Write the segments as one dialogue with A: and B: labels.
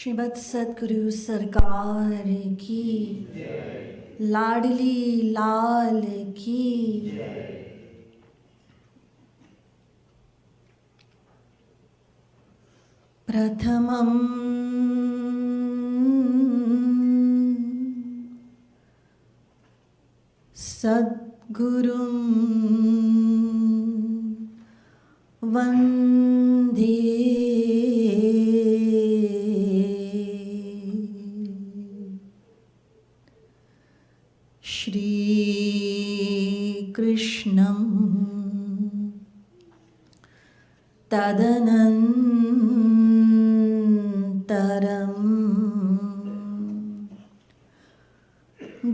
A: श्रीमद् सद्गुरु सरकार की, लाडली लाल की। प्रथमं सद्गुरुं वन्दे श्रीकृष्णं तदनन्तरं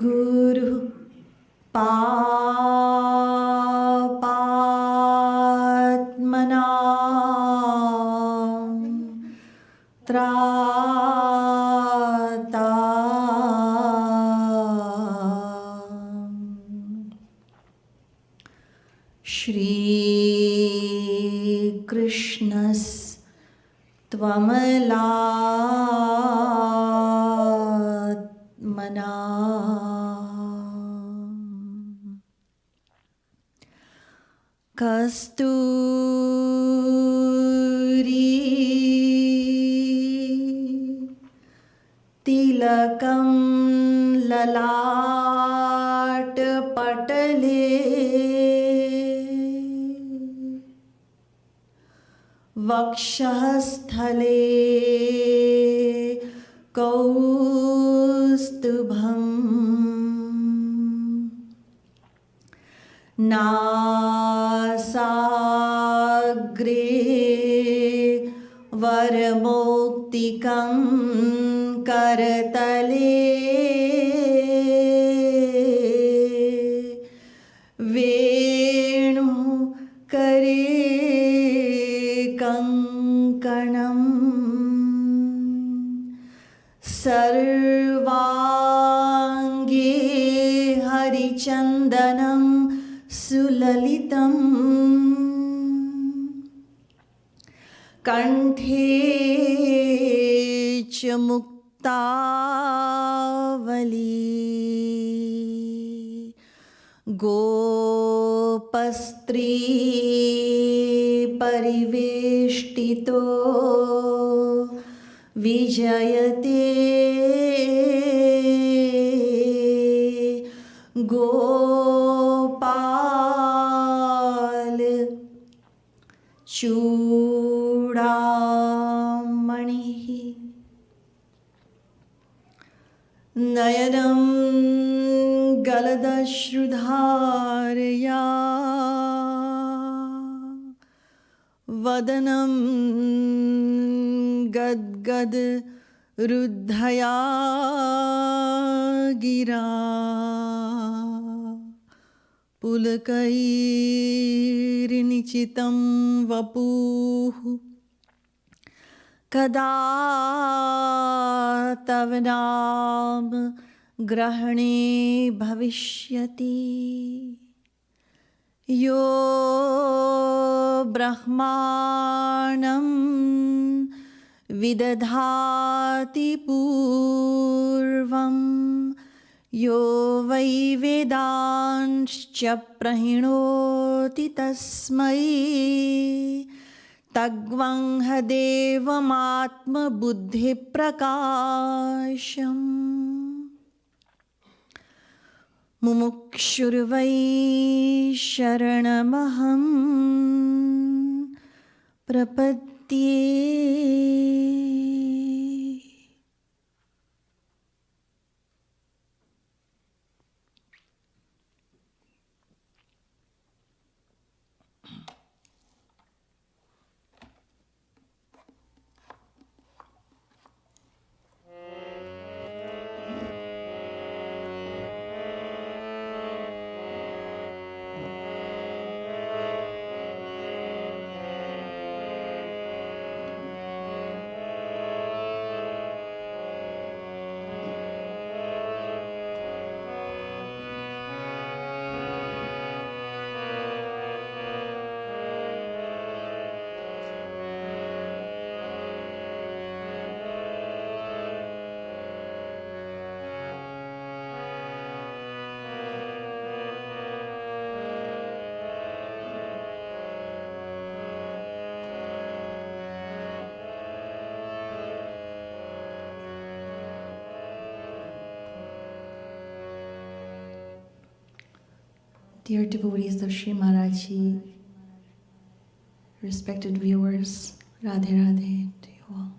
A: गुरु पापात्मना त्राता श्रीकृष्णस्त्वमलात्मना कस्तूरी तिलकं ललाटपटले वक्षस्थले कौस्तुभम् नासाग्रे वरमौक्तिकं करतले वेणुकरे कङ्कणं सर्वाङ्गे हरिचन्दनं सुललितं कण्ठे च मुक्तावली गोपस्त्री परिवेष्टितो विजयते गोपाल चूडामणिः नयनं गलदश्रुधारया वदनं गद्गद रुद्धया गिरा पुलकैर्निचितं वपुः कदा तव नाम ग्रहणे भविष्यति यो ब्रह्माणं विदधाति पूर्वं यो वै वेदांश्च प्रहिणोति तस्मै तग्वंह देवमात्मबुद्धिप्रकाशम् मुमुक्षुर्वै शरणमहं प्रपद्ये।
B: Dear devotees of Sri Maharaj Ji, respected viewers, Radhe Radhe to you all.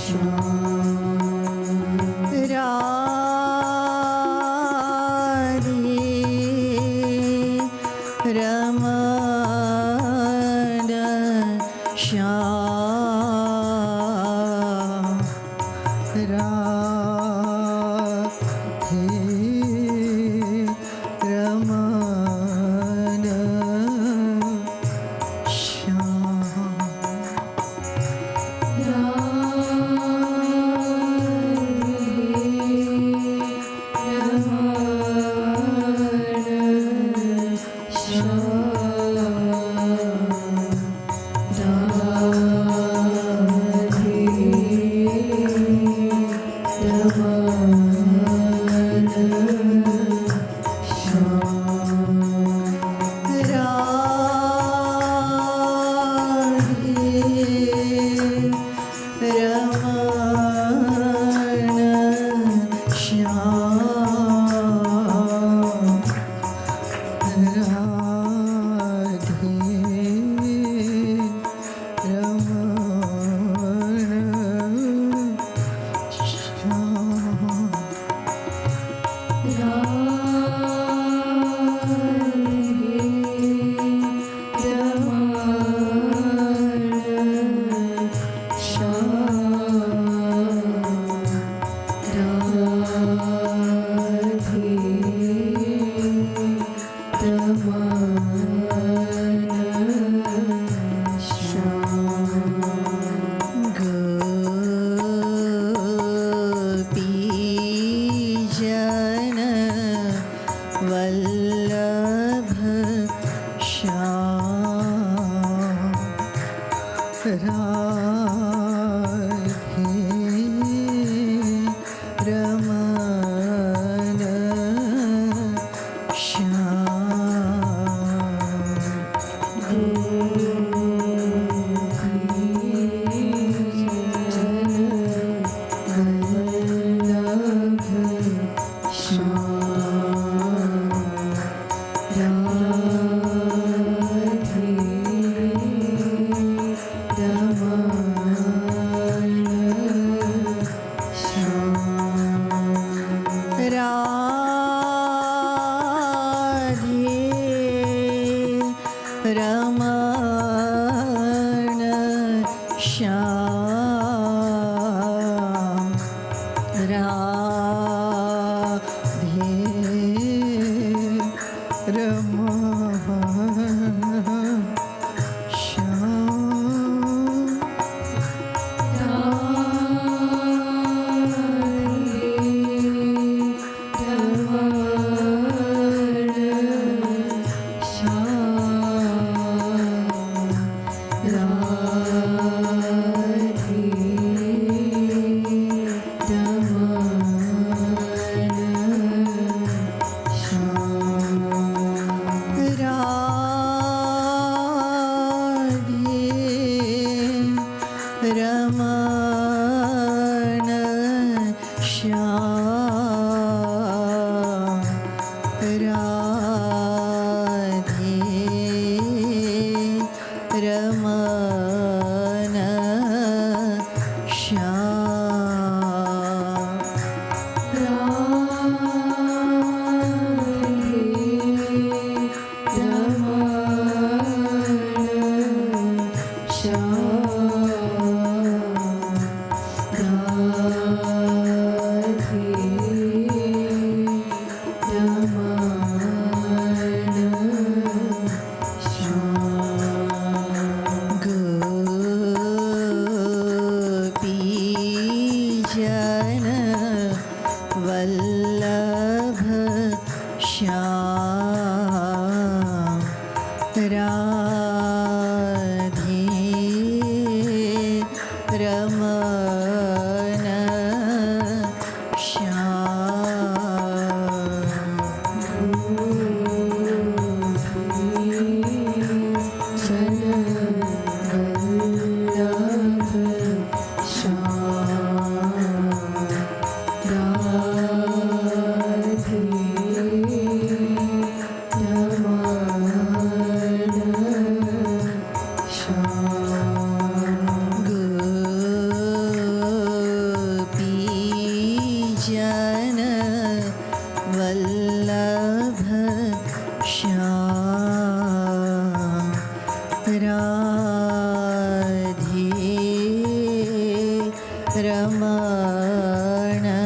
C: Shri
A: Ramana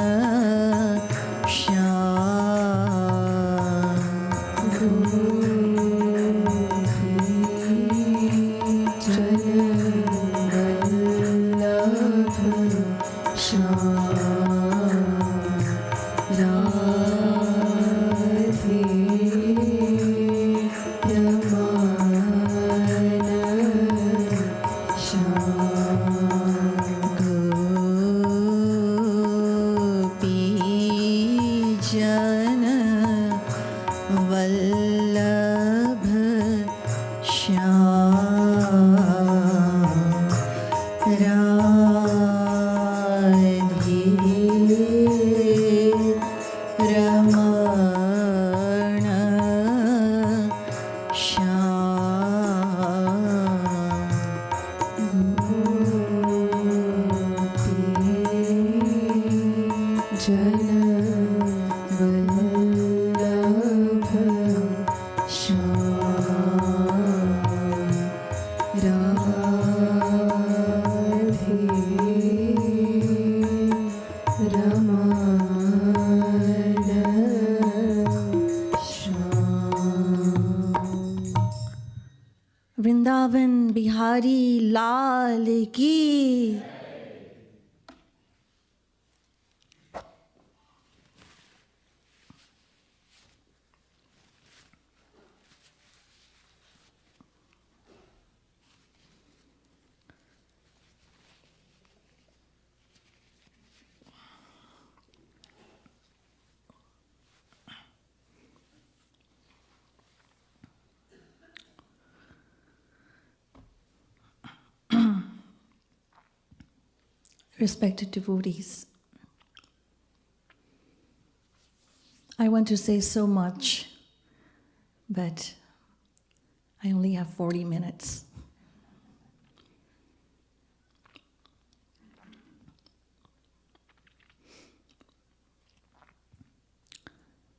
A: Vrindaban Bihari Lal ki. Respected devotees, I want to say so much, but I only have 40 minutes.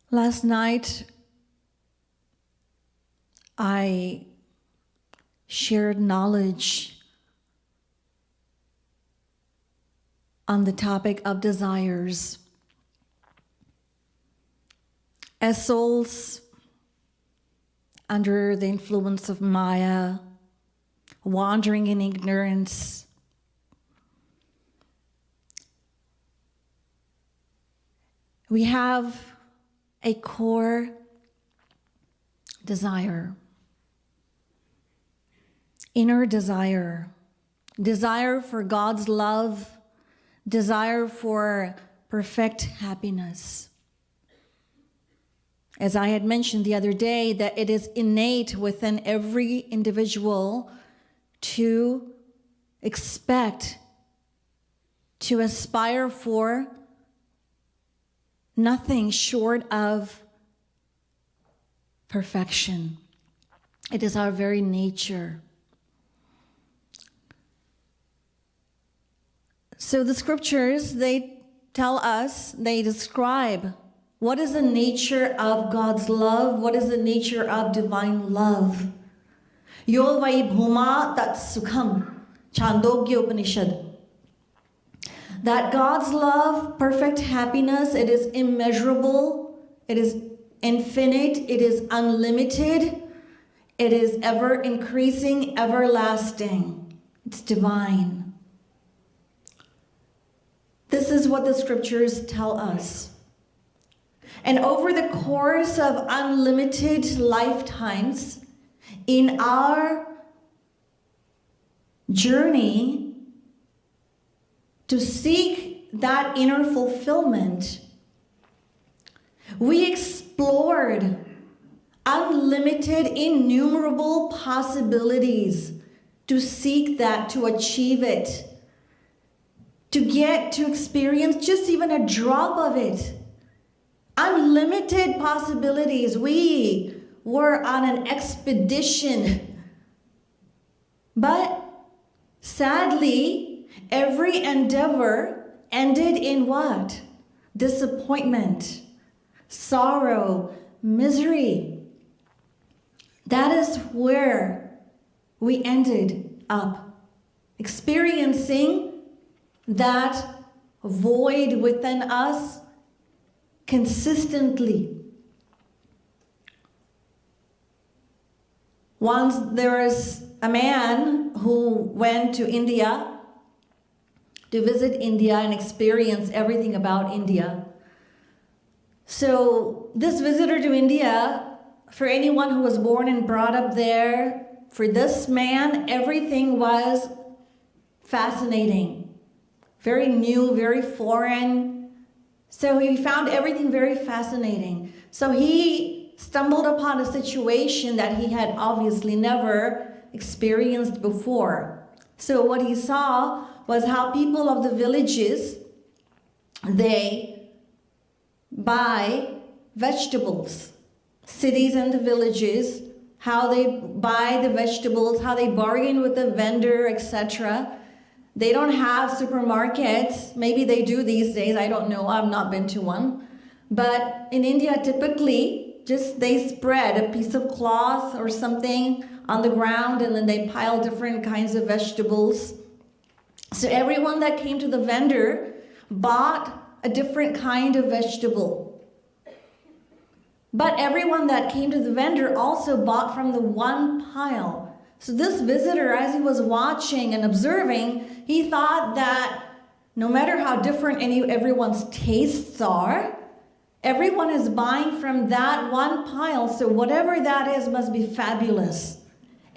A: Last night, I shared knowledge on the topic of desires. As souls under the influence of Maya, wandering in ignorance, we have a core desire, inner desire, desire for God's love, desire for perfect happiness. As I had mentioned the other day, that it is innate within every individual to expect, to aspire for nothing short of perfection. It is our very nature. So the scriptures, they tell us, they describe what is the nature of God's love, what is the nature of divine love. Yo vai bhuma tat sukham, Chandogya Upanishad. That God's love, perfect happiness, it is immeasurable, it is infinite, it is unlimited, it is ever increasing, everlasting. It's divine. This is what the scriptures tell us. And over the course of unlimited lifetimes, in our journey to seek that inner fulfillment, we explored unlimited, innumerable possibilities to seek that, to achieve it, to get to experience just even a drop of it. Unlimited possibilities. We were on an expedition. But sadly, every endeavor ended in what? Disappointment, sorrow, misery. That is where we ended up, experiencing that void within us consistently. Once there was a man who went to India to visit India and experience everything about India. So this visitor to India, for anyone who was born and brought up there, for this man, everything was fascinating, very new, very foreign. So he found everything very fascinating. So he stumbled upon a situation that he had obviously never experienced before. So what he saw was how people of the villages, they buy vegetables. Cities and the villages, how they buy the vegetables, how they bargain with the vendor, etc. They don't have supermarkets. Maybe they do these days. I don't know. I've not been to one. But in India, typically, just they spread a piece of cloth or something on the ground, and then they pile different kinds of vegetables. So everyone that came to the vendor bought a different kind of vegetable. But everyone that came to the vendor also bought from the one pile. So this visitor, as he was watching and observing, he thought that no matter how different everyone's tastes are, everyone is buying from that one pile, so whatever that is must be fabulous.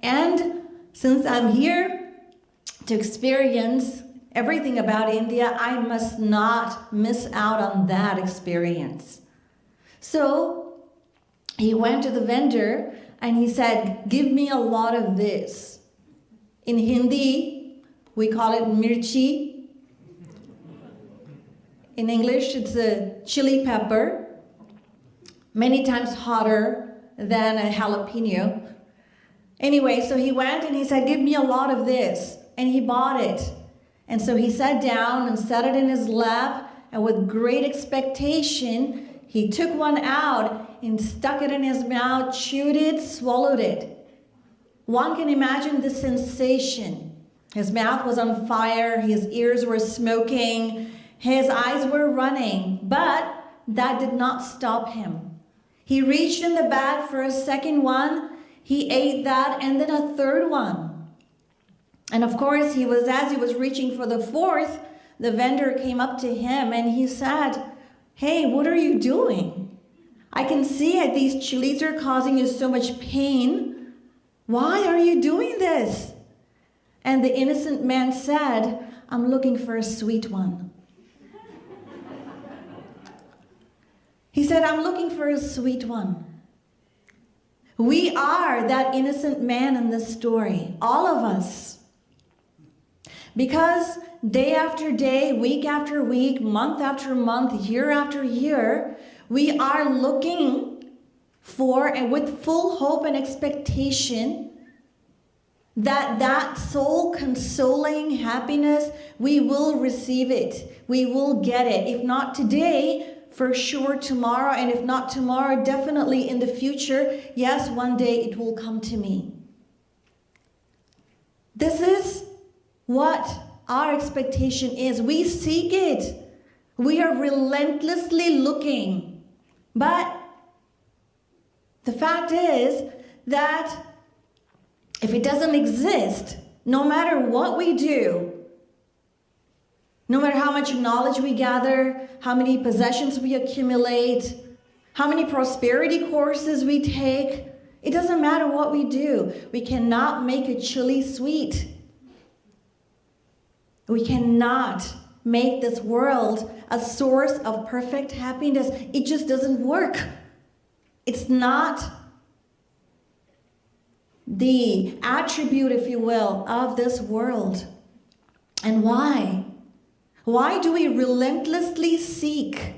A: And since I'm here to experience everything about India, I must not miss out on that experience. So he went to the vendor and he said, "Give me a lot of this." In Hindi, we call it mirchi. In English, it's a chili pepper, many times hotter than a jalapeno. Anyway, so he went and he said, "Give me a lot of this." And he bought it. And so he sat down and set it in his lap, and with great expectation, he took one out and stuck it in his mouth, chewed it, swallowed it. One can imagine the sensation. His mouth was on fire, his ears were smoking, his eyes were running, but that did not stop him. He reached in the bag for a second one, he ate that, and then a third one. And of course, as he was reaching for the fourth, the vendor came up to him and he said, "Hey, what are you doing? I can see that these chilies are causing you so much pain. Why are you doing this?" And the innocent man said, "I'm looking for a sweet one." He said, "I'm looking for a sweet one." We are that innocent man in this story, all of us. Because day after day, week after week, month after month, year after year, we are looking for, and with full hope and expectation, that soul consoling happiness, we will receive it. We will get it. If not today, for sure tomorrow, and if not tomorrow, definitely in the future. Yes, one day it will come to me. This is what our expectation is. We seek it. We are relentlessly looking. But the fact is that if it doesn't exist, no matter what we do, no matter how much knowledge we gather, how many possessions we accumulate, how many prosperity courses we take, it doesn't matter what we do. We cannot make a chili sweet. We cannot make this world a source of perfect happiness. It just doesn't work. It's not the attribute, if you will, of this world. And why? Why do we relentlessly seek?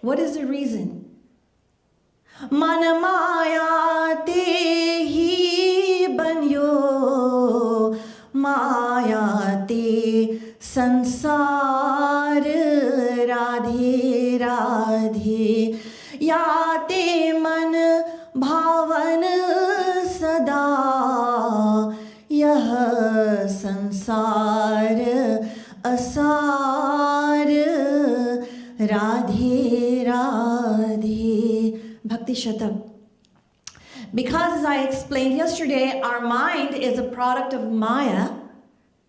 A: What is the reason? Man maya te hi banyo, maya te sansar, radhe radhe, ya te man bhavan sada, yah sansar asa Radhe Radhe. Bhakti Shatak. Because as I explained yesterday, our mind is a product of Maya.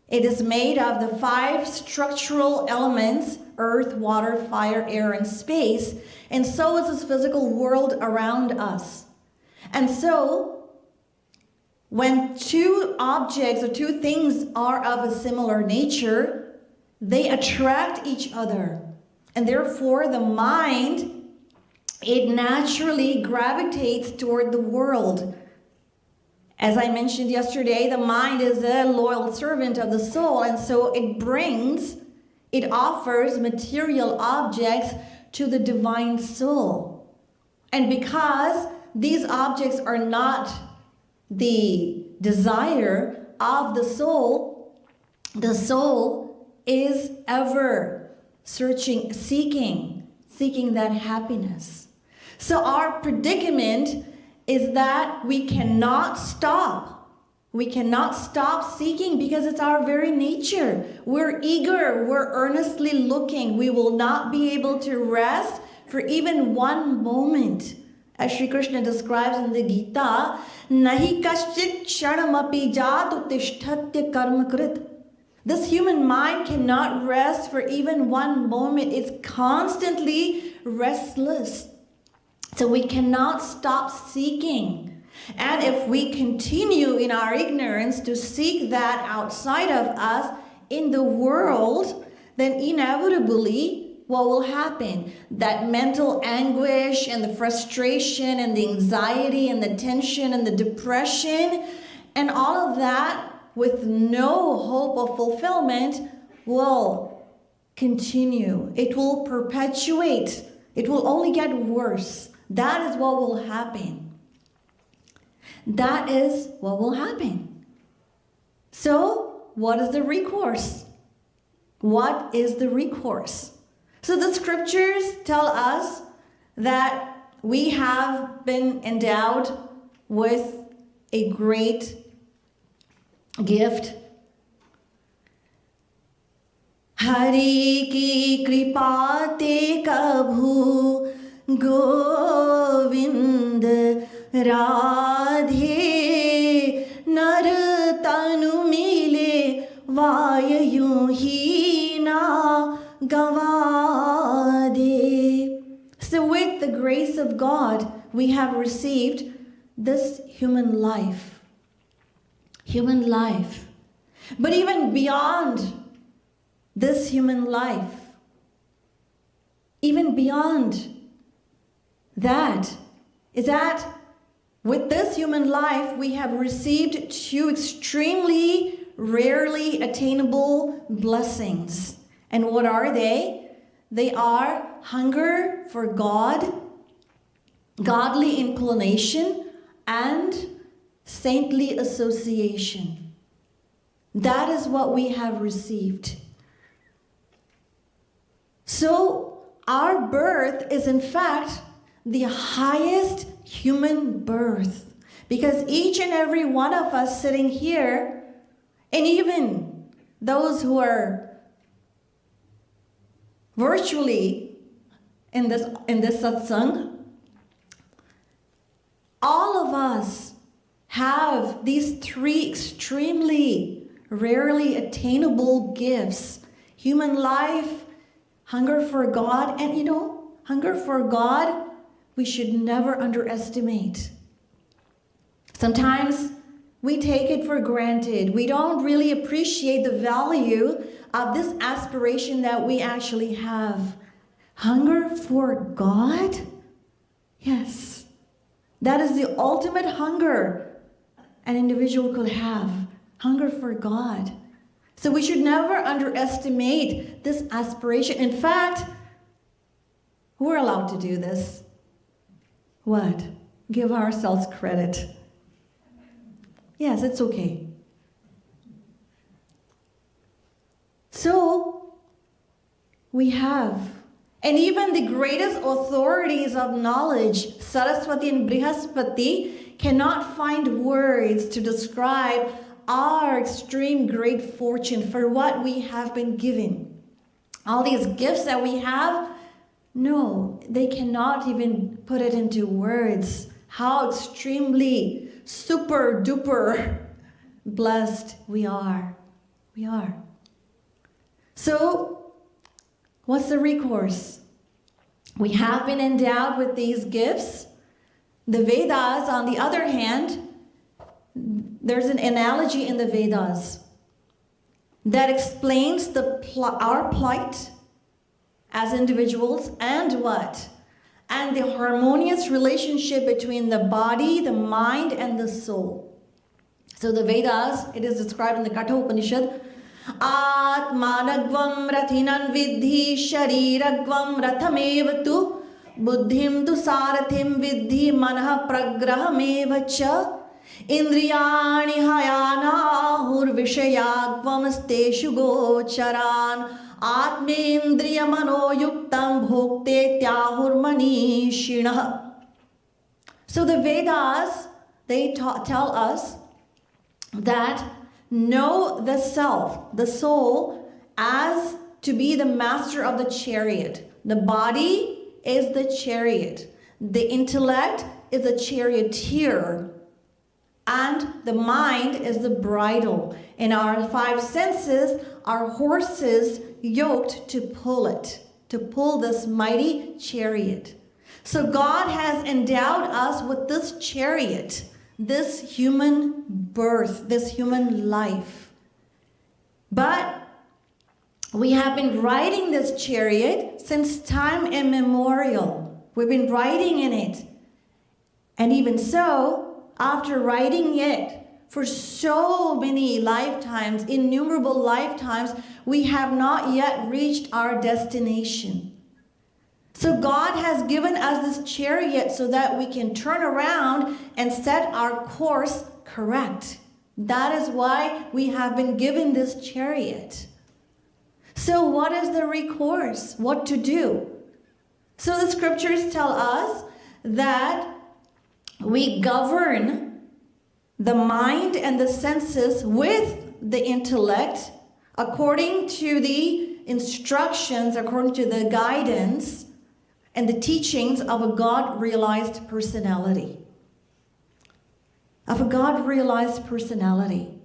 A: It is made of the 5 structural elements: earth, water, fire, air, and space. And so is this physical world around us. And so, when 2 objects or 2 things are of a similar nature, they attract each other. And therefore, the mind, it naturally gravitates toward the world. As I mentioned yesterday, the mind is a loyal servant of the soul, and so it offers material objects to the divine soul. And because these objects are not the desire of the soul is ever searching, seeking that happiness. So our predicament is that we cannot stop. We cannot stop seeking because it's our very nature. We're eager, we're earnestly looking. We will not be able to rest for even one moment. As Sri Krishna describes in the Gita, Nahi kaschit kshanamapi jatu tishthatya karmakrit. This human mind cannot rest for even one moment. It's constantly restless. So we cannot stop seeking. And if we continue in our ignorance to seek that outside of us in the world, then inevitably what will happen? That mental anguish and the frustration and the anxiety and the tension and the depression and all of that with no hope of fulfillment will continue. It will perpetuate. It will only get worse. That is what will happen. That is what will happen. So, what is the recourse? What is the recourse? So the scriptures tell us that we have been endowed with a great gift. Hari ki kripa te kabhu Govind Radhe nar tanu mile vayu hi na gavade. So with the grace of God, we have received this human life. Human life. But even beyond this human life, even beyond that, is that with this human life, we have received 2 extremely rarely attainable blessings. And what are they? They are hunger for God, godly inclination, and saintly association. That is what we have received. So our birth is in fact the highest human birth, because each and every one of us sitting here, and even those who are virtually in this satsang, all of us have these 3 extremely rarely attainable gifts: human life, hunger for God, and hunger for God we should never underestimate. Sometimes we take it for granted. We don't really appreciate the value of this aspiration that we actually have. Hunger for God? Yes. That is the ultimate hunger an individual could have. Hunger for God. So we should never underestimate this aspiration. In fact, we're allowed to do this. What? Give ourselves credit. Yes, it's okay. So, we have. And even the greatest authorities of knowledge, Saraswati and Brihaspati, cannot find words to describe our extreme great fortune for what we have been given. All these gifts that we have, No, they cannot even put it into words how extremely super duper blessed we are. We are. So, what's the recourse? We have been endowed with these gifts. The Vedas, on the other hand, there's an analogy in the Vedas that explains our plight as individuals and what? And the harmonious relationship between the body, the mind, and the soul. So the Vedas, it is described in the Katha Upanishad, Atmanagvam rathinan vidhi shariragvam rathamevatu buddhim tu sarathim vidhi manah pragraham cha indriyani hayana vishayagvam steshu gocharan atmendriya manoyuktam bhokte tyahur manishinah. So the Vedas, they tell us that know the self, the soul, as to be the master of the chariot. The body is the chariot. The intellect is the charioteer. And the mind is the bridle. And our five senses are horses yoked to pull it, to pull this mighty chariot. So God has endowed us with this chariot, this human birth, this human life. But we have been riding this chariot since time immemorial. We've been riding in it. And even so, after riding it for so many lifetimes, innumerable lifetimes, we have not yet reached our destination. So God has given us this chariot so that we can turn around and set our course correct. That is why we have been given this chariot. So what is the recourse? What to do? So the scriptures tell us that we govern the mind and the senses with the intellect according to the instructions, according to the guidance and the teachings of a God-realized personality. Of a God-realized personality.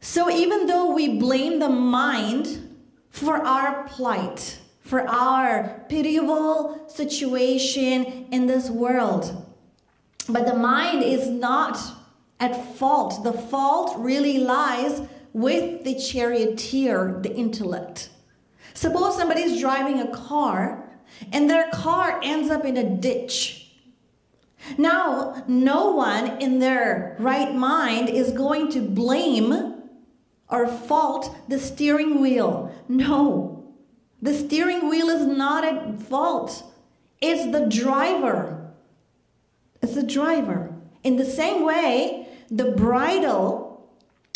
A: So even though we blame the mind for our plight, for our pitiable situation in this world, but the mind is not at fault. The fault really lies with the charioteer, the intellect. Suppose somebody's driving a car and their car ends up in a ditch. Now, no one in their right mind is going to blame or fault the steering wheel. No, the steering wheel is not at fault. It's the driver. It's the driver. In the same way, the bridle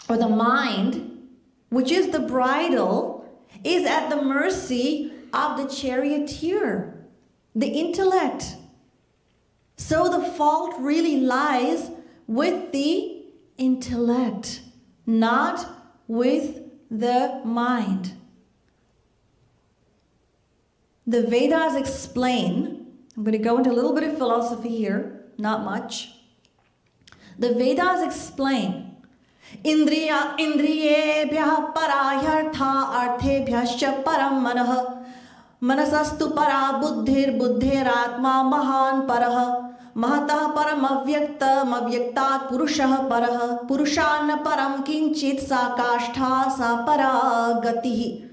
A: or the mind, which is the bridle, is at the mercy of the charioteer, the intellect. So the fault really lies with the intellect, not with the mind. The Vedas explain, I'm going to go into a little bit of philosophy here, not much. The Vedas explain Indriya indriyebhyah parahyartha arthebhyascha param manah manasastu para buddhir buddhiratma mahan parah mahatah param avyaktam avyaktat purushah parah purushan param kinchit sa kashtha sa para gatihi.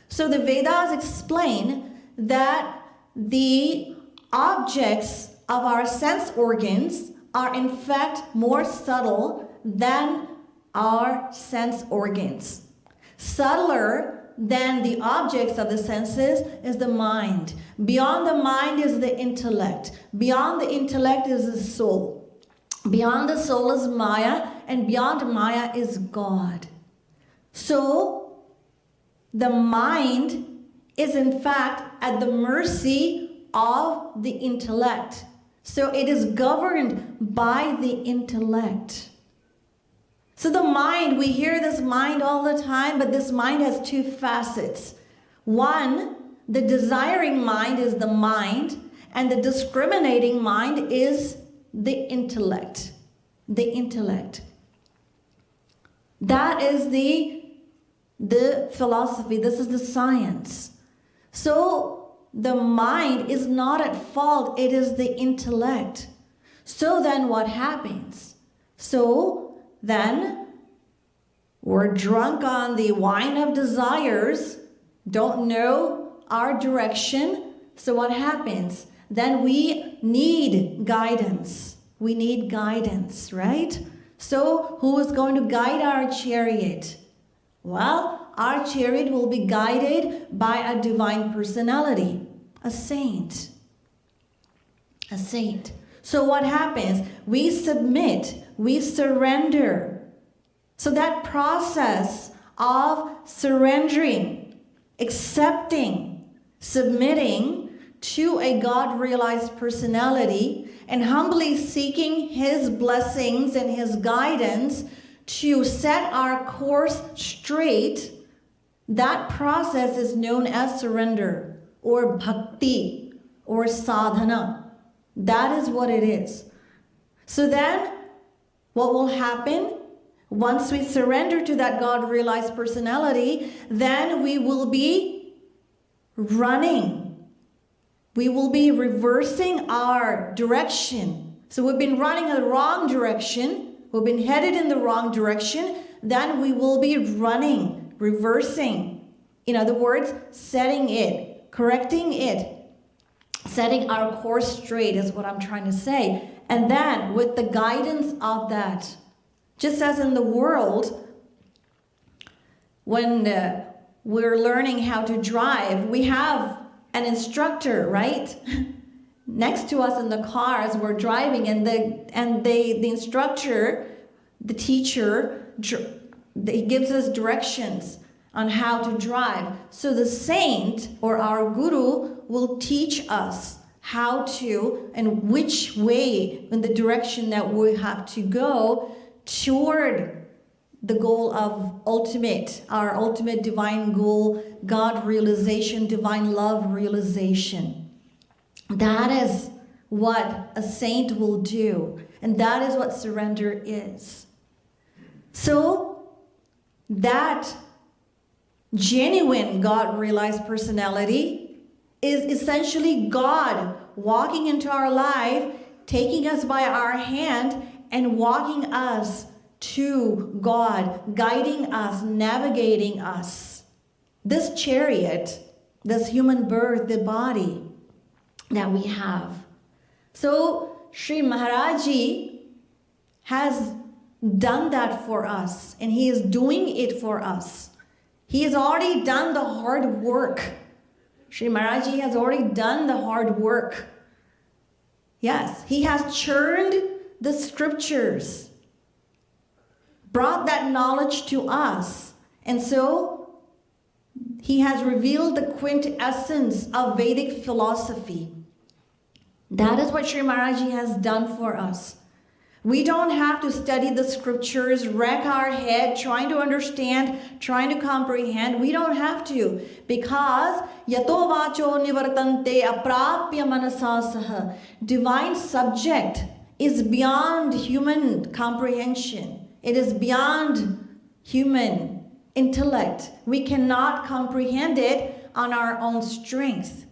A: So the Vedas explain that the objects of our sense organs are in fact more subtle than our sense organs. Subtler than the objects of the senses is the mind. Beyond the mind is the intellect. Beyond the intellect is the soul. Beyond the soul is Maya, and beyond Maya is God. So, the mind is in fact at the mercy of the intellect. So it is governed by the intellect. So the mind, we hear this mind all the time, but this mind has two facets. One, the desiring mind is the mind, and the discriminating mind is the intellect. The intellect. That is the philosophy. This is the science. So the mind is not at fault. It is the intellect. So then what happens? So then we're drunk on the wine of desires, don't know our direction. So what happens? Then we need guidance. We need guidance, right? So who is going to guide our chariot? Well, our chariot will be guided by a divine personality, a saint. A saint. So what happens? We submit, we surrender. So that process of surrendering, accepting, submitting to a God-realized personality and humbly seeking His blessings and His guidance to set our course straight, that process is known as surrender or bhakti or sadhana. That is what it is. So then, what will happen? Once we surrender to that God-realized personality, then we will be running. We will be reversing our direction. So we've been running in the wrong direction. We've been headed in the wrong direction. Then we will be running, reversing. In other words, setting it, correcting it, setting our course straight is what I'm trying to say. And then with the guidance of that, just as in the world, when we're learning how to drive, we have an instructor, right? Next to us in the car as we're driving, and the instructor, the teacher, he gives us directions on how to drive. So the saint or our guru will teach us how to and which way in the direction that we have to go toward the goal of our ultimate divine goal, God realization, divine love realization. That is what a saint will do. And that is what surrender is. So that genuine God-realized personality is essentially God walking into our life, taking us by our hand and walking us to God, guiding us, navigating us. This chariot, this human birth, the body that we have. So Sri Maharaji has done that for us, and He is doing it for us. He has already done the hard work. Sri Maharaji has already done the hard work. Yes, He has churned the scriptures, brought that knowledge to us. And so He has revealed the quintessence of Vedic philosophy. That is what Sri Maharaji has done for us. We don't have to study the scriptures, wreck our head, trying to understand, trying to comprehend. We don't have to, because yato vacho nivartante aprapya manasasaha. Divine subject is beyond human comprehension. It is beyond human intellect. We cannot comprehend it on our own strength.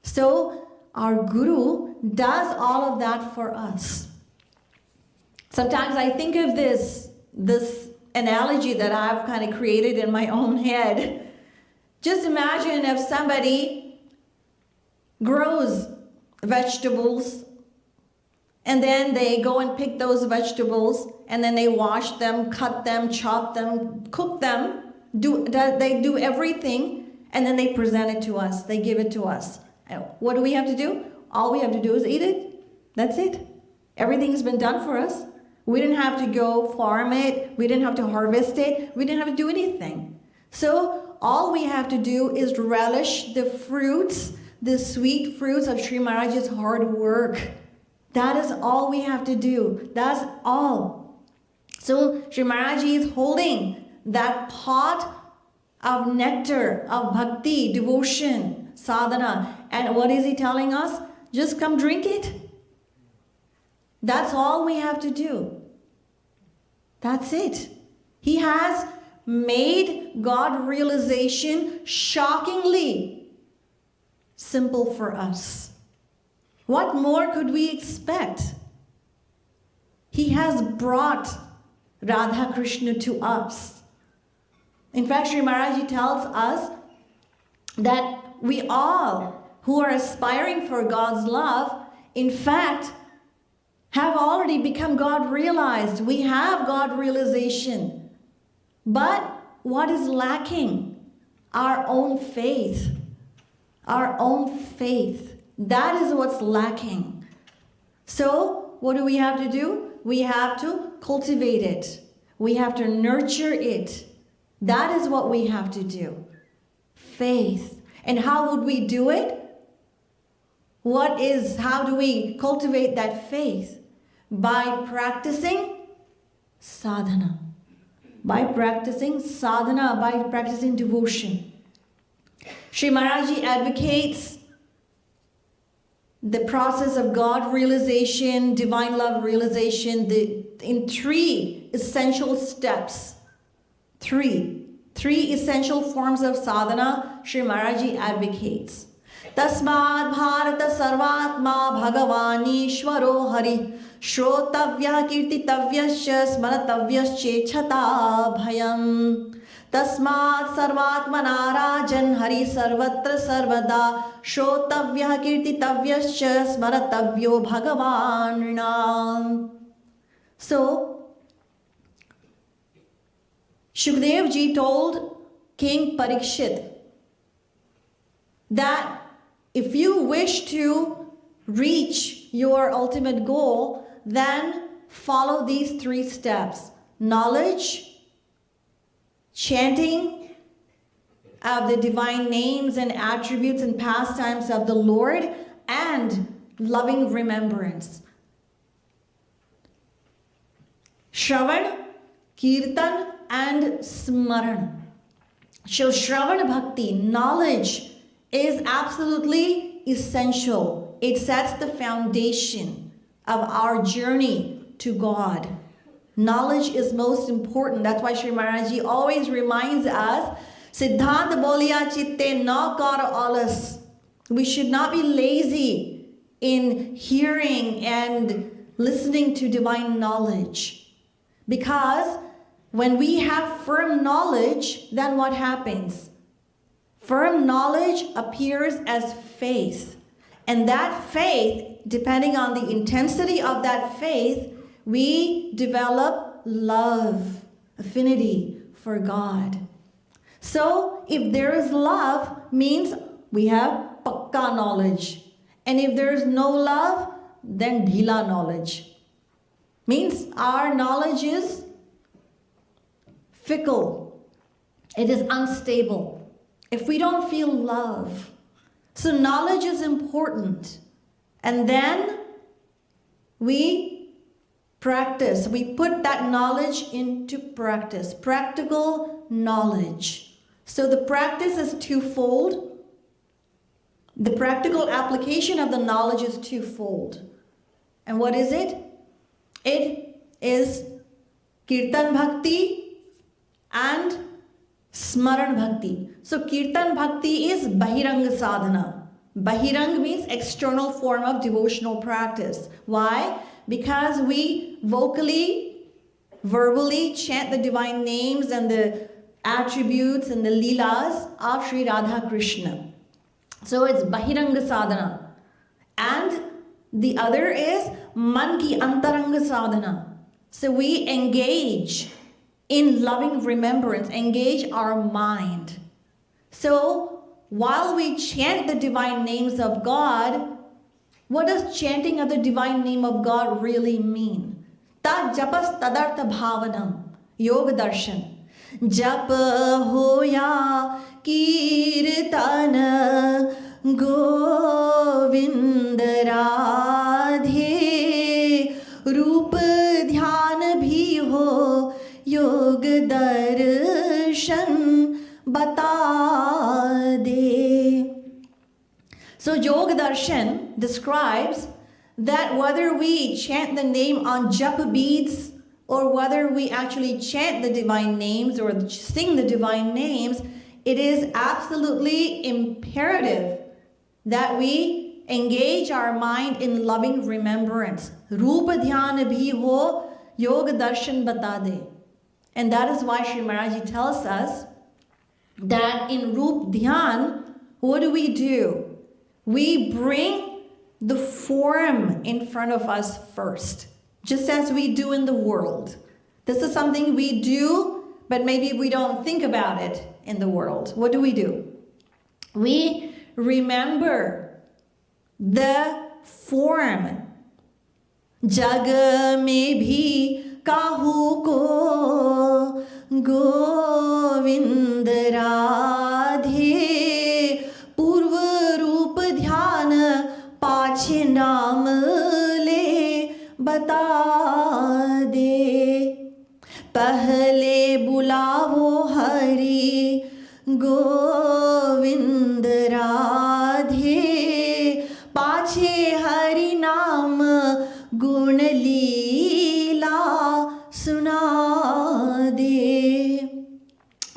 A: So our guru does all of that for us. Sometimes I think of this analogy that I've kind of created in my own head. Just imagine if somebody grows vegetables and then they go and pick those vegetables and then they wash them, cut them, chop them, cook them. They do everything and then they present it to us. They give it to us. And what do we have to do? All we have to do is eat it. That's it. Everything's been done for us. We didn't have to go farm it. We didn't have to harvest it. We didn't have to do anything. So all we have to do is relish the fruits, the sweet fruits of Sri Maharaj's hard work. That is all we have to do. That's all. So Sri Maharaji is holding that pot of nectar, of bhakti, devotion, sadhana. And what is he telling us? Just come drink it. That's all we have to do. That's it. He has made God realization shockingly simple for us. What more could we expect? He has brought Radha Krishna to us. In fact, Sri Maharaj tells us that we all who are aspiring for God's love, in fact, have already become God realized. We have God realization. But what is lacking? Our own faith. Our own faith. That is what's lacking. So, what do we have to do? We have to cultivate it. We have to nurture it. That is what we have to do. Faith. And how would we do it? How do we cultivate that faith? By practicing sadhana. By practicing sadhana, by practicing devotion. Sri Maharaj advocates the process of God realization, divine love realization, in 3 essential steps. 3 essential forms of sadhana Sri Maharaj advocates. Tasmad bharata sarvatma bhagavanishvaro hari Shrotavya kirtitavyasya smaratavyascha bhayam. Tasmat sarvatmana rajan hari sarvatra sarvada Shrotavya kirtitavyasya smaratavyo bhagavanam. So, Shukdev ji told King Parikshit that if you wish to reach your ultimate goal, then follow these 3 steps. Knowledge, chanting of the divine names and attributes and pastimes of the Lord, and loving remembrance. Shravan, Kirtan, and Smaran. So Shravan Bhakti, knowledge, is absolutely essential. It sets the foundation of our journey to God. Knowledge is most important. That's why Sri Maharaj always reminds us, Siddhant Bolya Chitte na kar alas. We should not be lazy in hearing and listening to divine knowledge. Because when we have firm knowledge, then what happens? Firm knowledge appears as faith. And that faith, depending on the intensity of that faith, we develop love, affinity for God. So if there is love, means we have pakka knowledge. And if there is no love, then dhila knowledge. Means our knowledge is fickle. It is unstable. If we don't feel love. So knowledge is important. And then we practice. We put that knowledge into practice. Practical knowledge. So the practice is twofold. The practical application of the knowledge is twofold. And what is it? It is Kirtan Bhakti and Smaran Bhakti. So Kirtan Bhakti is Bahiranga Sadhana. Bahirang means external form of devotional practice. Why? Because we vocally, verbally chant the divine names and the attributes and the leelas of Sri Radha Krishna. So it's Bahiranga Sadhana. And the other is Man Ki Antaranga Sadhana. So we engage in loving remembrance, engage our mind. So while we chant the divine names of God, what does chanting of the divine name of God really mean? Tad japas tadartha bhavanam, yoga darshan. Jap hoya kirtana govind radhe, roop dhyan bhi ho yog darshan, bat So Yoga Darshan describes that whether we chant the name on japa beads or whether we actually chant the divine names or sing the divine names, it is absolutely imperative that we engage our mind in loving remembrance. Rupa dhyana bhi ho, yoga darshan bata de. And that is why Sri Maharaj tells us that in Rup Dhyan, what do? We bring the form in front of us first, just as we do in the world. This is something we do, but maybe we don't think about it in the world. What do? We remember the form. Jag mein bhi kahu ko Govind Radhe Purva Rup Dhyan Pache Naam Le Bata De Pahle Bulavo Hari Govind Radhe Pache Hari Naam Gun Leela Suna De.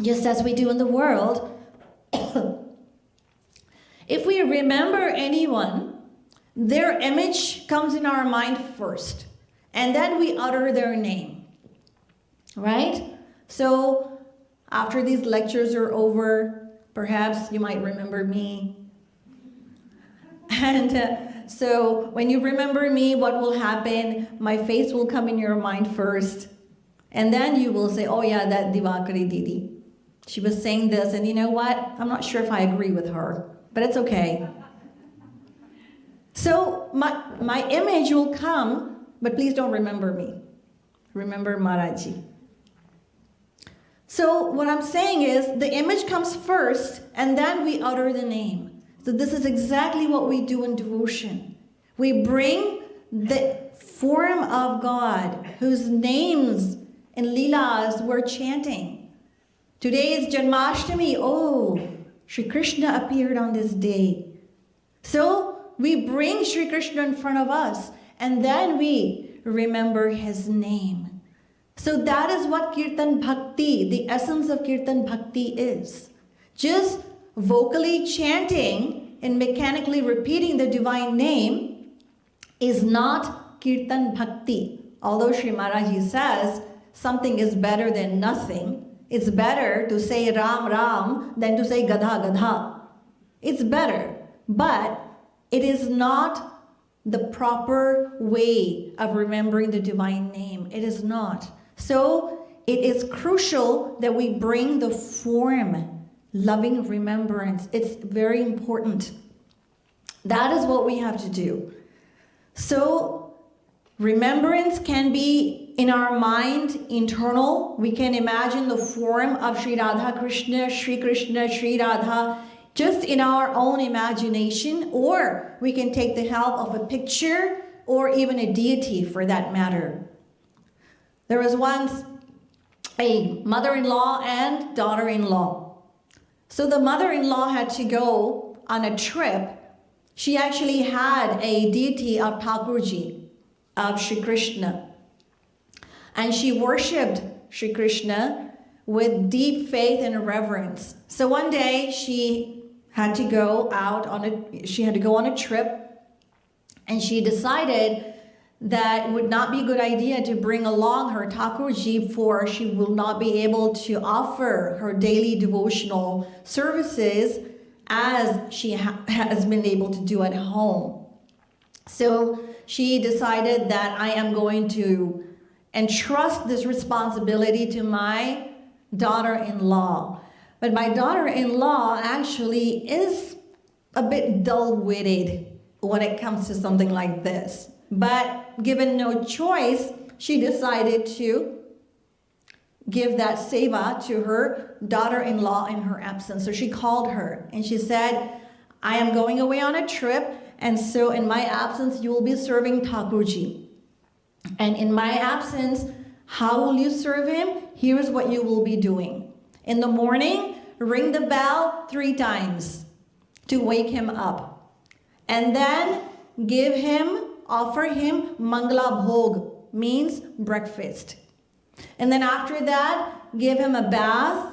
A: Just as we do in the world, if we remember anyone, their image comes in our mind first, and then we utter their name, right? So after these lectures are over, perhaps you might remember me. And so when you remember me, what will happen? My face will come in your mind first, and then you will say, oh yeah, that Diwakari Didi. She was saying this, and you know what? I'm not sure if I agree with her, but it's okay. So my image will come, but please don't remember me. Remember Maharaji. So what I'm saying is the image comes first, and then we utter the name. So this is exactly what we do in devotion. We bring the form of God, whose names and leelas we're chanting. Today is Janmashtami. Oh, Shri Krishna appeared on this day. So we bring Shri Krishna in front of us, and then we remember his name. So that is what Kirtan Bhakti, the essence of Kirtan Bhakti is. Just vocally chanting and mechanically repeating the divine name is not Kirtan Bhakti. Although Sri Maharaji says something is better than nothing, it's better to say Ram Ram than to say Gadha Gadha. It's better, but it is not the proper way of remembering the divine name. It is not. So it is crucial that we bring the form, loving remembrance. It's very important. That is what we have to do. So remembrance can be in our mind, internal. We can imagine the form of Sri Radha Krishna, Sri Radha, just in our own imagination, or we can take the help of a picture or even a deity for that matter. There was once a mother-in-law and daughter-in-law. So the mother-in-law had to go on a trip. She actually had a deity of Thakurji, of Shri Krishna. And she worshipped Shri Krishna with deep faith and reverence. So one day she had to go on a trip, and she decided that it would not be a good idea to bring along her Thakurji, for she will not be able to offer her daily devotional services as she has been able to do at home. So she decided that I am going to entrust this responsibility to my daughter-in-law. But my daughter-in-law actually is a bit dull-witted when it comes to something like this. But given no choice, she decided to give that seva to her daughter-in-law in her absence. So she called her and she said, I am going away on a trip, and so in my absence, you will be serving Thakurji. And in my absence, how will you serve him? Here's what you will be doing. In the morning, ring the bell 3 times to wake him up. And then offer him Mangala Bhog, means breakfast. And then after that, give him a bath,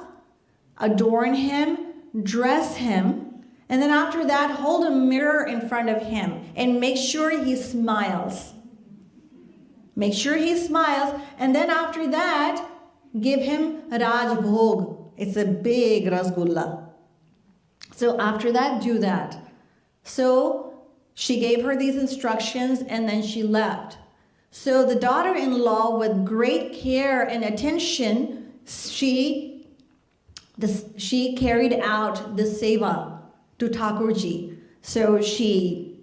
A: adorn him, dress him. And then after that, hold a mirror in front of him and make sure he smiles. Make sure he smiles. And then after that, give him Raj Bhog. It's a big rasgulla. So after that, do that. So she gave her these instructions and then she left. So the daughter-in-law, with great care and attention, she carried out the seva to Thakurji. So she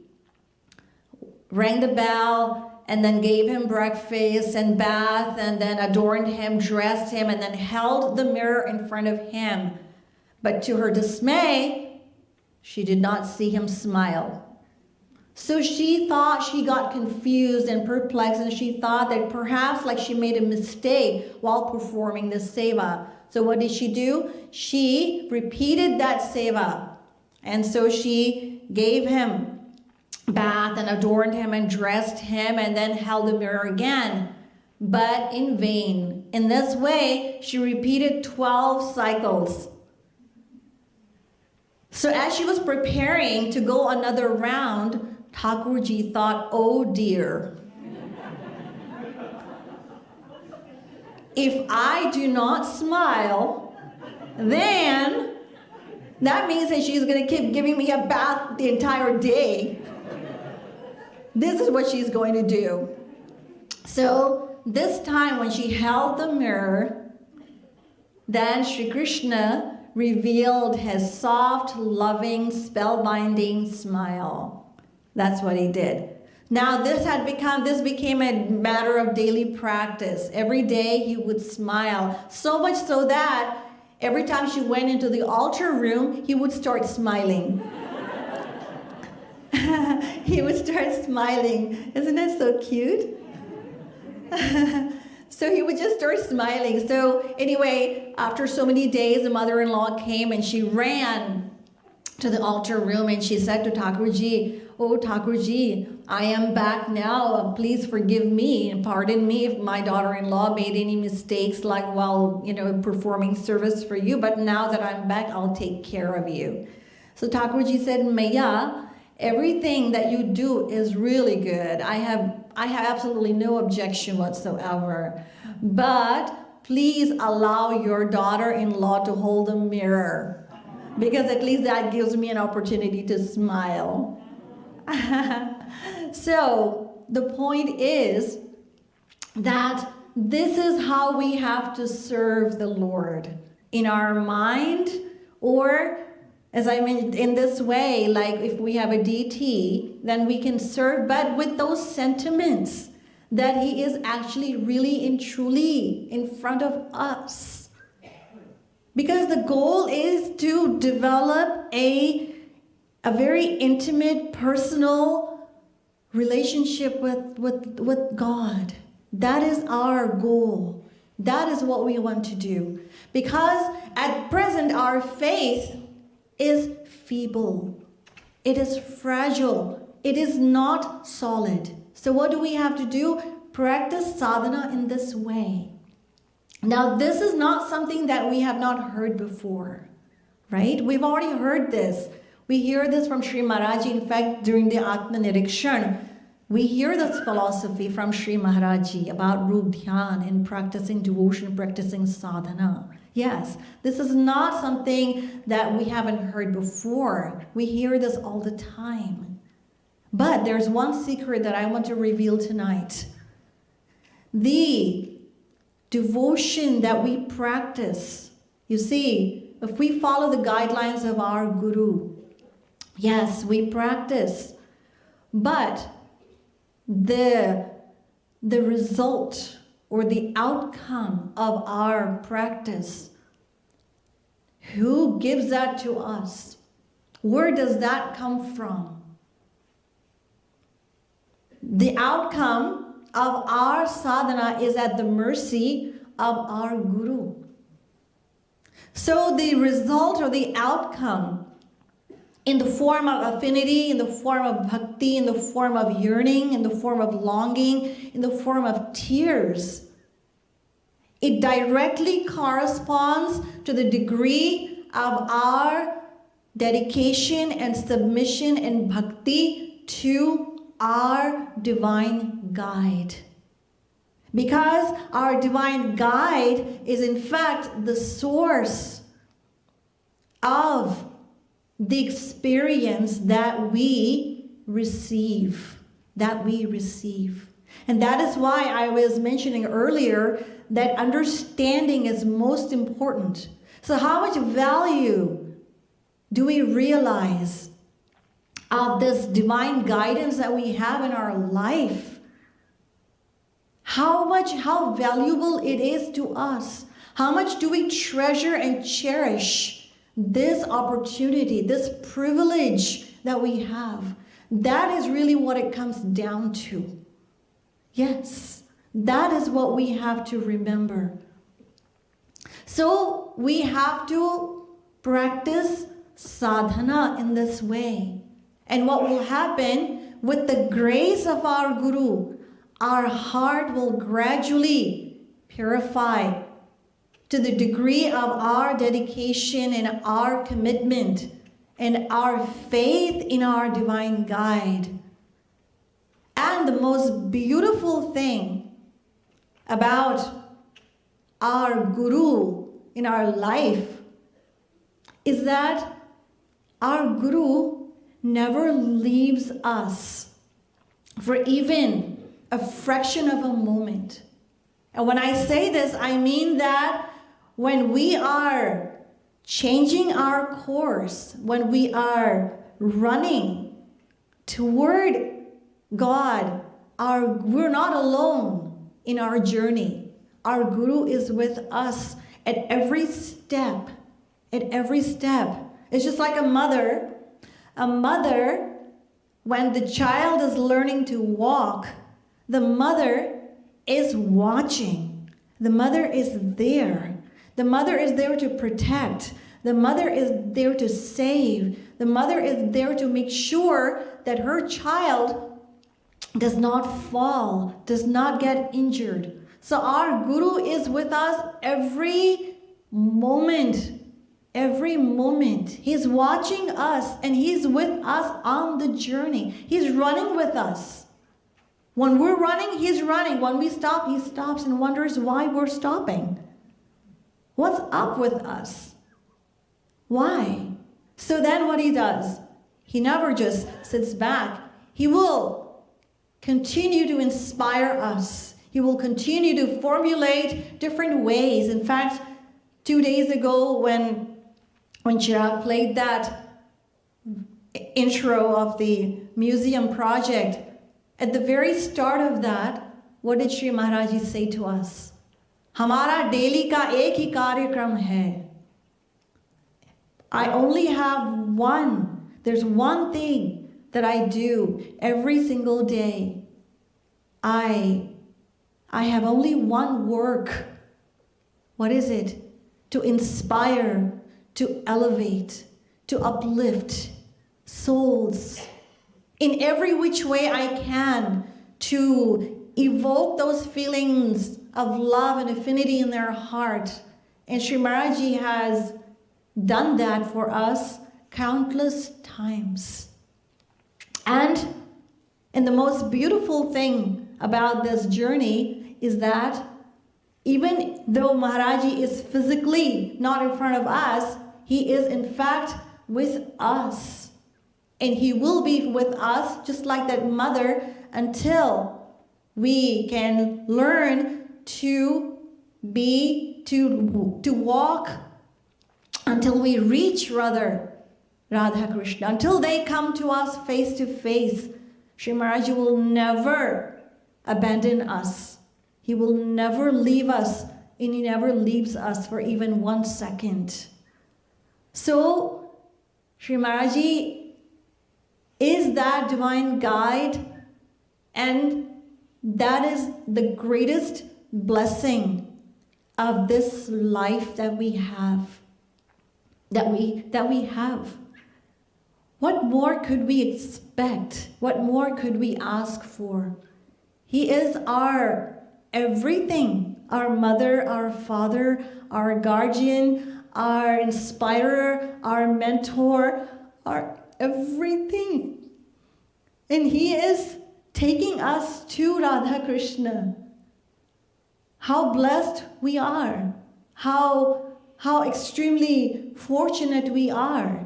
A: rang the bell and then gave him breakfast and bath and then adorned him, dressed him, and then held the mirror in front of him. But to her dismay, she did not see him smile. So she thought, she got confused and perplexed, and she thought that perhaps like she made a mistake while performing the seva. So what did she do? She repeated that seva. And so she gave him bath and adorned him and dressed him and then held the mirror again, but in vain. In this way, she repeated 12 cycles. So as she was preparing to go another round, Thakurji thought, oh dear, if I do not smile, then that means that she's going to keep giving me a bath the entire day. This is what she's going to do. So this time when she held the mirror, then Sri Krishna revealed his soft, loving, spellbinding smile. That's what he did. Now this became a matter of daily practice. Every day he would smile, so much so that every time she went into the altar room, he would start smiling. He would start smiling. Isn't that so cute? So he would just start smiling. So anyway, after so many days, the mother-in-law came and she ran to the altar room and she said to Thakurji, oh Thakurji, I am back now. Please forgive me and pardon me if my daughter-in-law made any mistakes like while performing service for you. But now that I'm back, I'll take care of you. So Thakurji said, Maya, everything that you do is really good. I have absolutely no objection whatsoever. But please allow your daughter-in-law to hold a mirror, because at least that gives me an opportunity to smile. So the point is that this is how we have to serve the Lord, in our mind, or as I mentioned, in this way, like if we have a deity, then we can serve, but with those sentiments that he is actually really and truly in front of us. Because the goal is to develop a very intimate, personal relationship with God. That is our goal. That is what we want to do. Because at present, our faith is feeble. It is fragile. It is not solid. So what do we have to do? Practice sadhana in this way. Now, this is not something that we have not heard before, right? We've already heard this. We hear this from Sri Maharaj. In fact, during the Atma Nirikshan, we hear this philosophy from Sri Maharaj about Rup Dhyan and practicing devotion, practicing sadhana. Yes, this is not something that we haven't heard before. We hear this all the time. But there's one secret that I want to reveal tonight. The devotion that we practice, you see, if we follow the guidelines of our Guru, yes, we practice, but the result or the outcome of our practice, who gives that to us? Where does that come from? The outcome of our sadhana is at the mercy of our Guru. So the result or the outcome in the form of affinity, in the form of bhakti, in the form of yearning, in the form of longing, in the form of tears. It directly corresponds to the degree of our dedication and submission and bhakti to our divine guide. Because our divine guide is in fact the source of the experience that we receive. And that is why I was mentioning earlier that understanding is most important. So how much value do we realize of this divine guidance that we have in our life? How valuable it is to us? How much do we treasure and cherish this opportunity, this privilege that we have? That is really what it comes down to. Yes, that is what we have to remember. So we have to practice sadhana in this way. And what will happen with the grace of our Guru, our heart will gradually purify to the degree of our dedication and our commitment and our faith in our divine guide. And the most beautiful thing about our Guru in our life is that our Guru never leaves us for even a fraction of a moment. And when I say this, I mean that when we are changing our course, when we are running toward God, we're not alone in our journey. Our Guru is with us at every step. It's just like a mother. A mother, when the child is learning to walk, the mother is watching. The mother is there. The mother is there to protect. The mother is there to save. The mother is there to make sure that her child does not fall, does not get injured. So our Guru is with us every moment. He's watching us and he's with us on the journey. He's running with us. When we're running, he's running. When we stop, he stops and wonders why we're stopping. What's up with us? Why? So then what he does, he never just sits back. He will continue to inspire us. He will continue to formulate different ways. In fact, 2 days ago when Chirag played that intro of the museum project, at the very start of that, what did Shri Maharaj Ji say to us? Hamara daily ka ek hi karyakram hai. I only have one. There's one thing that I do every single day. I have only one work. What is it? To inspire, to elevate, to uplift souls in every which way I can, to evoke those feelings of love and affinity in their heart. And Shri Maharaj Ji has done that for us countless times. And the most beautiful thing about this journey is that even though Maharaji is physically not in front of us, he is in fact with us. And he will be with us just like that mother until we can learn to walk, until we reach Radha Krishna, until they come to us face to face. Shri Maharaji will never abandon us. He will never leave us, and he never leaves us for even 1 second. So, Shri Maharaji is that divine guide, and that is the greatest blessing of this life that we have. What more could we expect? What more could we ask for? He is our everything, our mother, our father, our guardian, our inspirer, our mentor, our everything. And He is taking us to Radha Krishna. How blessed we are. How extremely fortunate we are.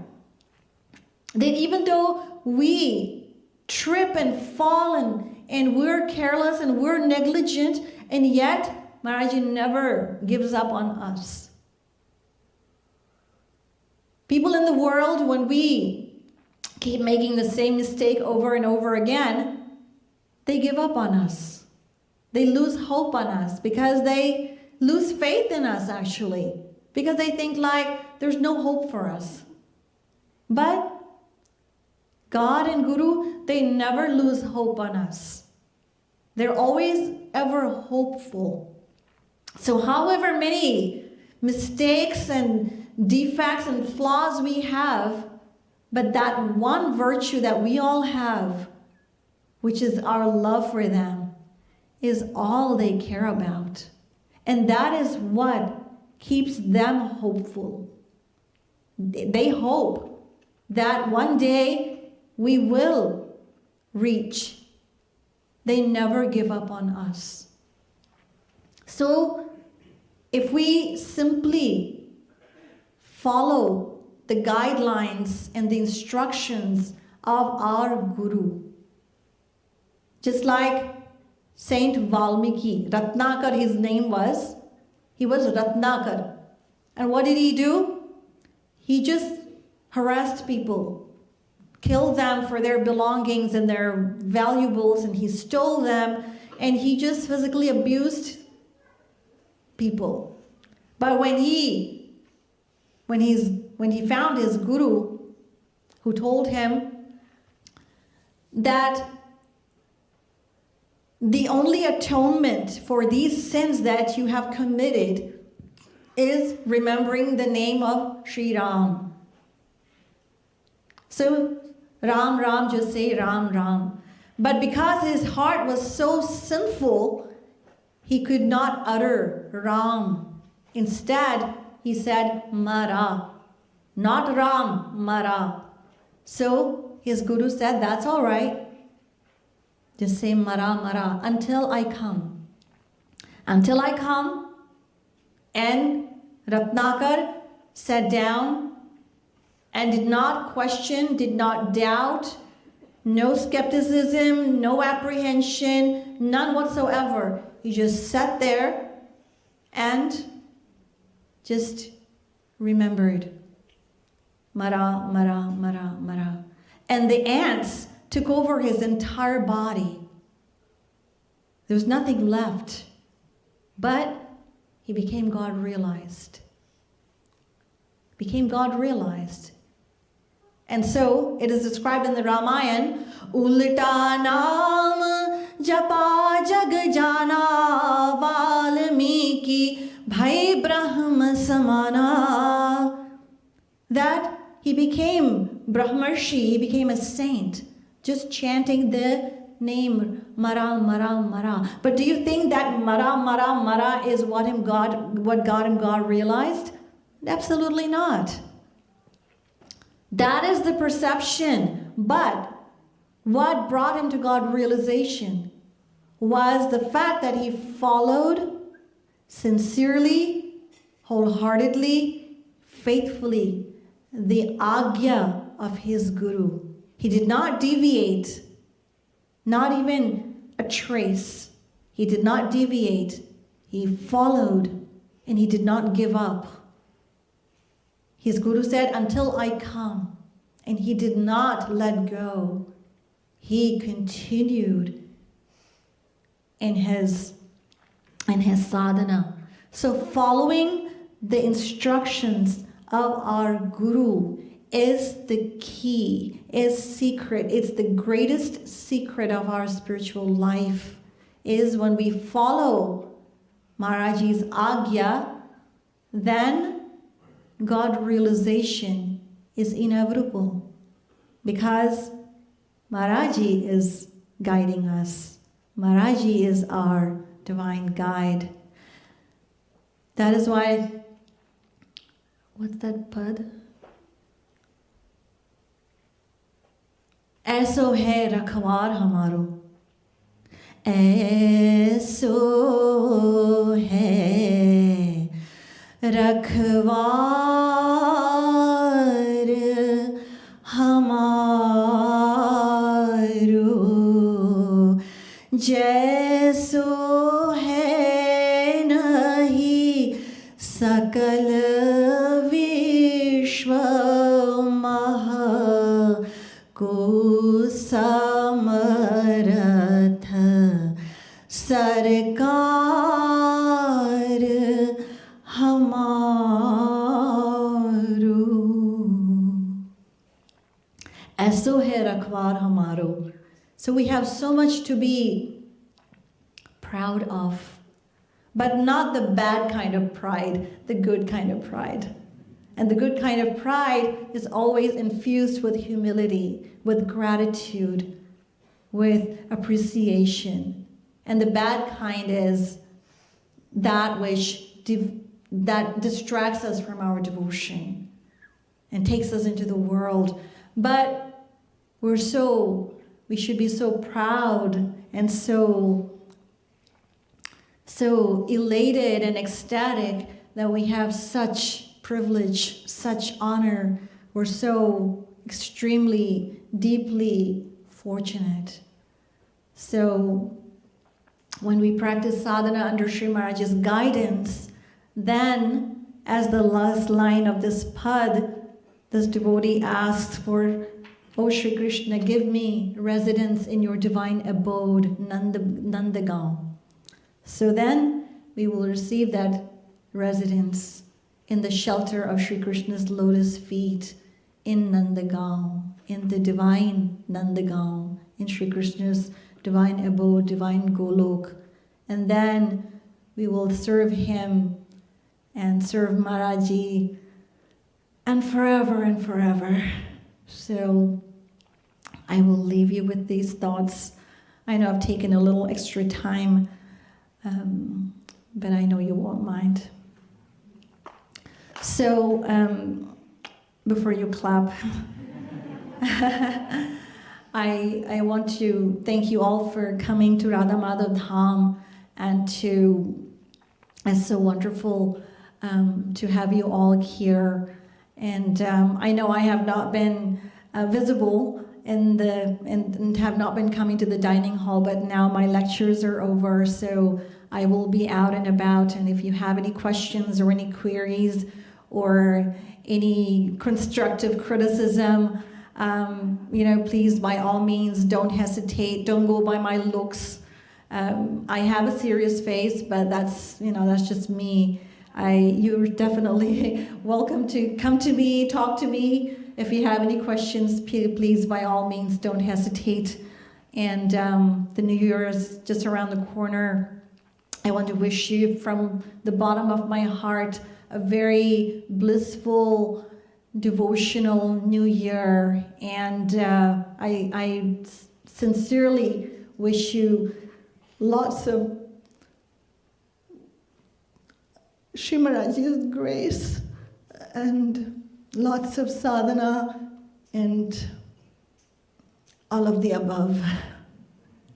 A: That even though we trip and fall and we're careless and we're negligent, and yet Maharaji never gives up on us. People in the world, when we keep making the same mistake over and over again, they give up on us. They lose hope on us because they lose faith in us, actually, because they think like there's no hope for us. But God and Guru, they never lose hope on us. They're always ever hopeful. So however many mistakes and defects and flaws we have, but that one virtue that we all have, which is our love for them, is all they care about. And that is what keeps them hopeful. They hope that one day we will reach. They never give up on us. So if we simply follow the guidelines and the instructions of our Guru, just like Saint Valmiki, Ratnakar his name was, he was Ratnakar. And what did he do? He just harassed people, killed them for their belongings and their valuables, and he stole them, and he just physically abused people. But when he found his Guru, who told him that the only atonement for these sins that you have committed is remembering the name of Sri Ram. So Ram, Ram, just say Ram, Ram. But because his heart was so sinful, he could not utter Ram. Instead, he said Mara. Not Ram, Mara. So his Guru said, that's all right. Just say Mara, Mara, until I come. Until I come. And Ratnakar sat down and did not question, did not doubt, no skepticism, no apprehension, none whatsoever. He just sat there and just remembered. Mara, Mara, Mara, Mara. And the ants took over his entire body. There was nothing left. But he became God realized. Became God realized. And so it is described in the Ramayana, Ulta naam japa jag jana Valmiki bhai Brahma samana. That he became Brahmarshi, he became a saint, just chanting the name Mara, Mara, Mara. But do you think that Mara, Mara, Mara is what God and God realized? Absolutely not. That is the perception. But what brought him to God realization was the fact that he followed sincerely, wholeheartedly, faithfully the agya of his Guru. He did not deviate, not even a trace. He did not deviate. He followed and he did not give up. His Guru said, until I come. And he did not let go. He continued in his sadhana. So following the instructions of our Guru is the key, is secret. It's the greatest secret of our spiritual life, is when we follow Maharaji's agya, then God realization is inevitable. because Maharaji is guiding us. Maharaji is our divine guide. That is why, what's that pad? ऐसो है रखवार हमारो, ऐसो है रखवार हमारो, जैसो है नहीं सकल विश्व महा को समरथ सरकार हमारो, ऐसो है रखवार हमारो. So we have so much to be proud of, but not the bad kind of pride, the good kind of pride. And the good kind of pride is always infused with humility, with gratitude, with appreciation. And the bad kind is that which that distracts us from our devotion and takes us into the world. But we should be so proud and so elated and ecstatic that we have such privilege, such honor. We're so extremely, deeply fortunate. So when we practice sadhana under Sri Maharaj's guidance, then as the last line of this pad, this devotee asks for, "O Shri Krishna, give me residence in your divine abode, Nandagaon." So then we will receive that residence in the shelter of Shri Krishna's lotus feet in Nandagaon, in the divine Nandagaon, in Shri Krishna's divine abode, divine Golok. And then we will serve him and serve Maharaji and forever and forever. So I will leave you with these thoughts. I know I've taken a little extra time, but I know you won't mind. So, before you clap, I want to thank you all for coming to Radha Madhav Dham, and it's so wonderful to have you all here. And I know I have not been visible and have not been coming to the dining hall, but now my lectures are over, so I will be out and about. And if you have any questions or any queries or any constructive criticism, please, by all means, don't hesitate. Don't go by my looks. I have a serious face, but that's just me. You're definitely welcome to come to me, talk to me. If you have any questions, please, by all means, don't hesitate. And the New Year is just around the corner. I want to wish you from the bottom of my heart a very blissful, devotional New Year. And I sincerely wish you lots of Sri Maharaj's grace and lots of sadhana and all of the above.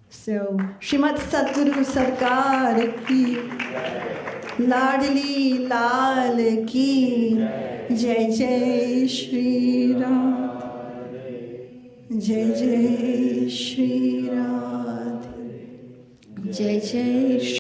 A: So, Srimad Satguru Sarkar ki, Ladli Lal ki, Jai Jai Shri Radhe, Jai Jai Shri Radhe, Jai Jai Shri